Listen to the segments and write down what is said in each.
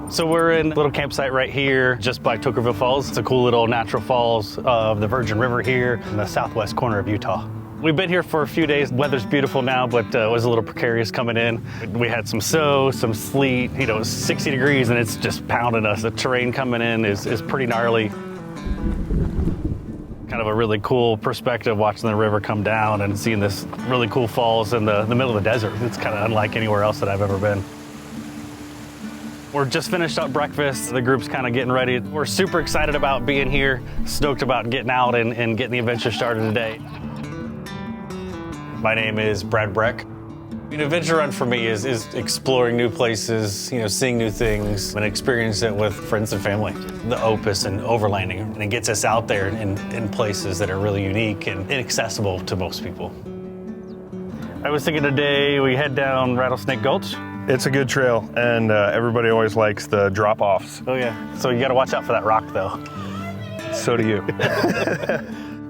So we're in a little campsite right here, just by Toquerville Falls. It's a cool little natural falls of the Virgin River here in the southwest corner of Utah. We've been here for a few days. Weather's beautiful now, but it was a little precarious coming in. We had some snow, some sleet, you know, it's 60 degrees and it's just pounding us. The terrain coming in is pretty gnarly. Kind of a really cool perspective watching the river come down and seeing this really cool falls in the middle of the desert. It's kind of unlike anywhere else that I've ever been. We're just finished up breakfast. The group's kind of getting ready. We're super excited about being here, stoked about getting out and getting the adventure started today. My name is Brad Breck. An adventure run for me is exploring new places, you know, seeing new things and experience it with friends and family. The Opus and overlanding, and it gets us out there in places that are really unique and inaccessible to most people. I was thinking today we head down Rattlesnake Gulch. It's a good trail, and everybody always likes the drop-offs. Oh yeah, so you gotta watch out for that rock though. So do you.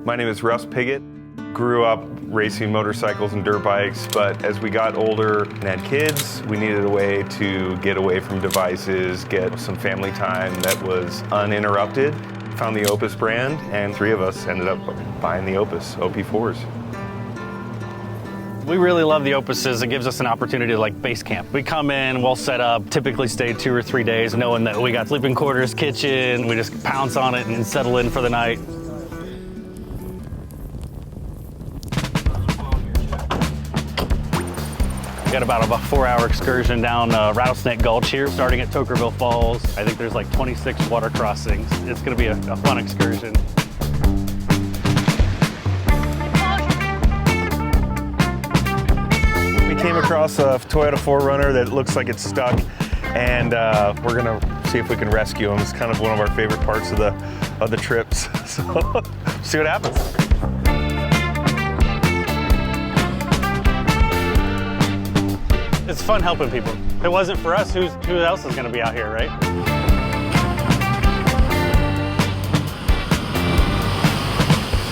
My name is Russ Piggott. Grew up racing motorcycles and dirt bikes, but as we got older and had kids, we needed a way to get away from devices, get some family time that was uninterrupted. Found the Opus brand, and 3 of us ended up buying the Opus OP4s. We really love the Opuses. It gives us an opportunity to like base camp. We come in, we'll set up, typically stay 2 or 3 days, knowing that we got sleeping quarters, kitchen, we just pounce on it and settle in for the night. We got about a 4-hour excursion down Rattlesnake Gulch here, starting at Toquerville Falls. I think there's like 26 water crossings. It's gonna be a fun excursion. We came across a Toyota 4Runner that looks like it's stuck, and we're gonna see if we can rescue him. It's kind of one of our favorite parts of the trips. So see what happens. It's fun helping people. If it wasn't for us, who else is gonna be out here, right?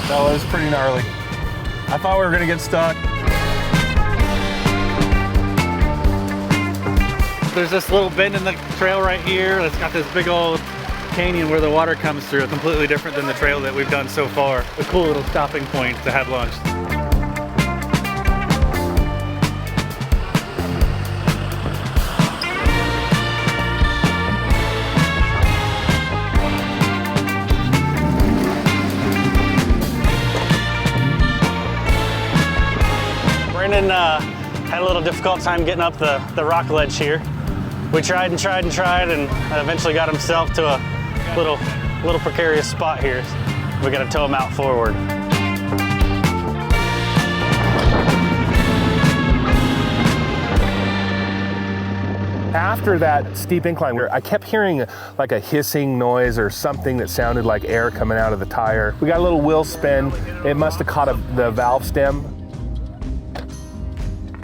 That was pretty gnarly. I thought we were gonna get stuck. There's this little bend in the trail right here that's got this big old canyon where the water comes through, completely different than the trail that we've done so far. A cool little stopping point to have lunch. Brandon had a little difficult time getting up the rock ledge here. We tried and tried and tried and eventually got himself to a little precarious spot here. We got to tow him out forward. After that steep incline, I kept hearing like a hissing noise or something that sounded like air coming out of the tire. We got a little wheel spin. It must have caught the valve stem.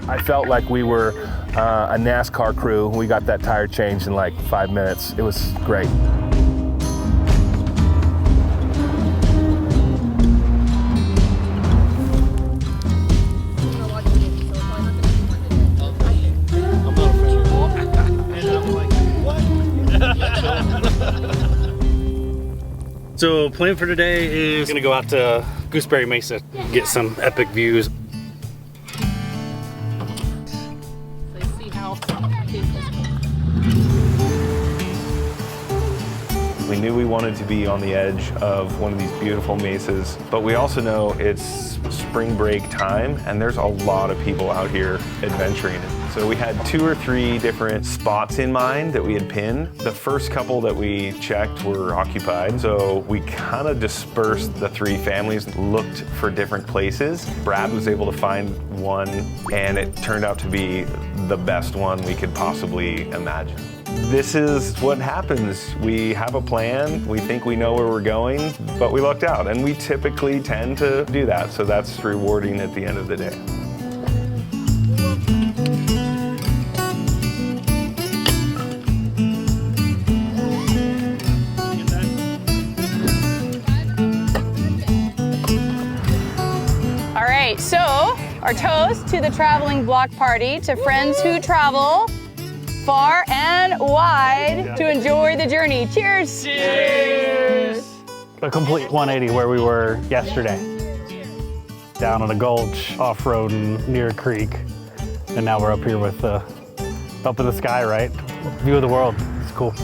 I felt like we were a NASCAR crew. We got that tire changed in like 5 minutes. It was great. So plan for today is gonna go out to Gooseberry Mesa, get some epic views. We knew we wanted to be on the edge of one of these beautiful mesas, but we also know it's spring break time and there's a lot of people out here adventuring. So we had 2 or 3 different spots in mind that we had pinned. The first couple that we checked were occupied, so we kind of dispersed the 3 families, looked for different places. Brad was able to find one, and it turned out to be the best one we could possibly imagine. This is what happens. We have a plan, we think we know where we're going, but we lucked out, and we typically tend to do that, so that's rewarding at the end of the day. All right, so our toast to the traveling block party, to friends who travel. far and wide to enjoy the journey. Cheers! Cheers! A complete 180 where we were yesterday. Down on a gulch, off-roading near a creek. And now we're up here with up in the sky, right? View of the world. It's cool.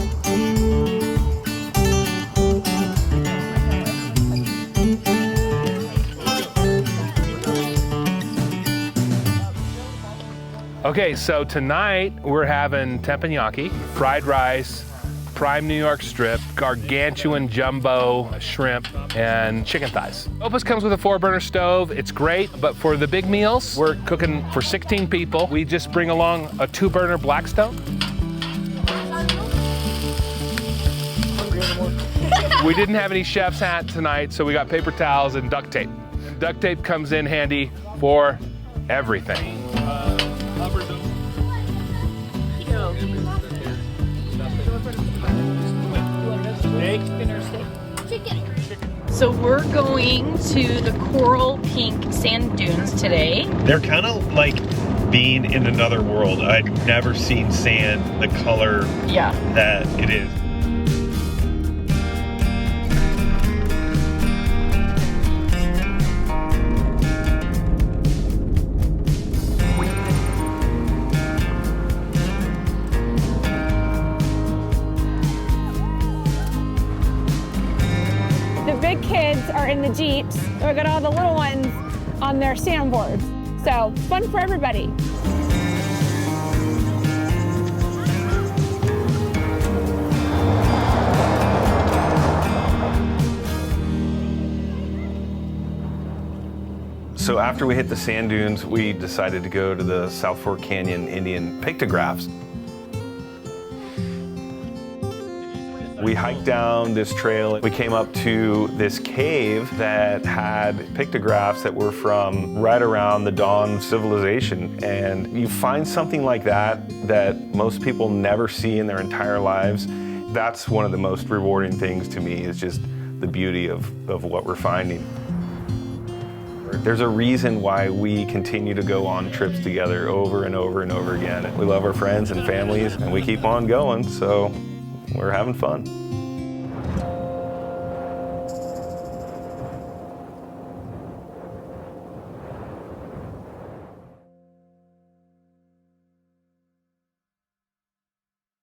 Okay, so tonight we're having teppanyaki, fried rice, prime New York strip, gargantuan jumbo shrimp, and chicken thighs. Opus comes with a 4-burner stove. It's great, but for the big meals, we're cooking for 16 people. We just bring along a 2-burner Blackstone. We didn't have any chef's hat tonight, so we got paper towels and duct tape. And duct tape comes in handy for everything. So we're going to the coral pink sand dunes today. They're kind of like being in another world. I'd never seen sand the color that it is. Big kids are in the Jeeps. We got all the little ones on their sandboards. So fun for everybody. So after we hit the sand dunes, we decided to go to the South Fork Canyon Indian pictographs. We hiked down this trail. We came up to this cave that had pictographs that were from right around the dawn of civilization. And you find something like that most people never see in their entire lives. That's one of the most rewarding things to me, is just the beauty of what we're finding. There's a reason why we continue to go on trips together over and over and over again. We love our friends and families, and we keep on going, so we're having fun.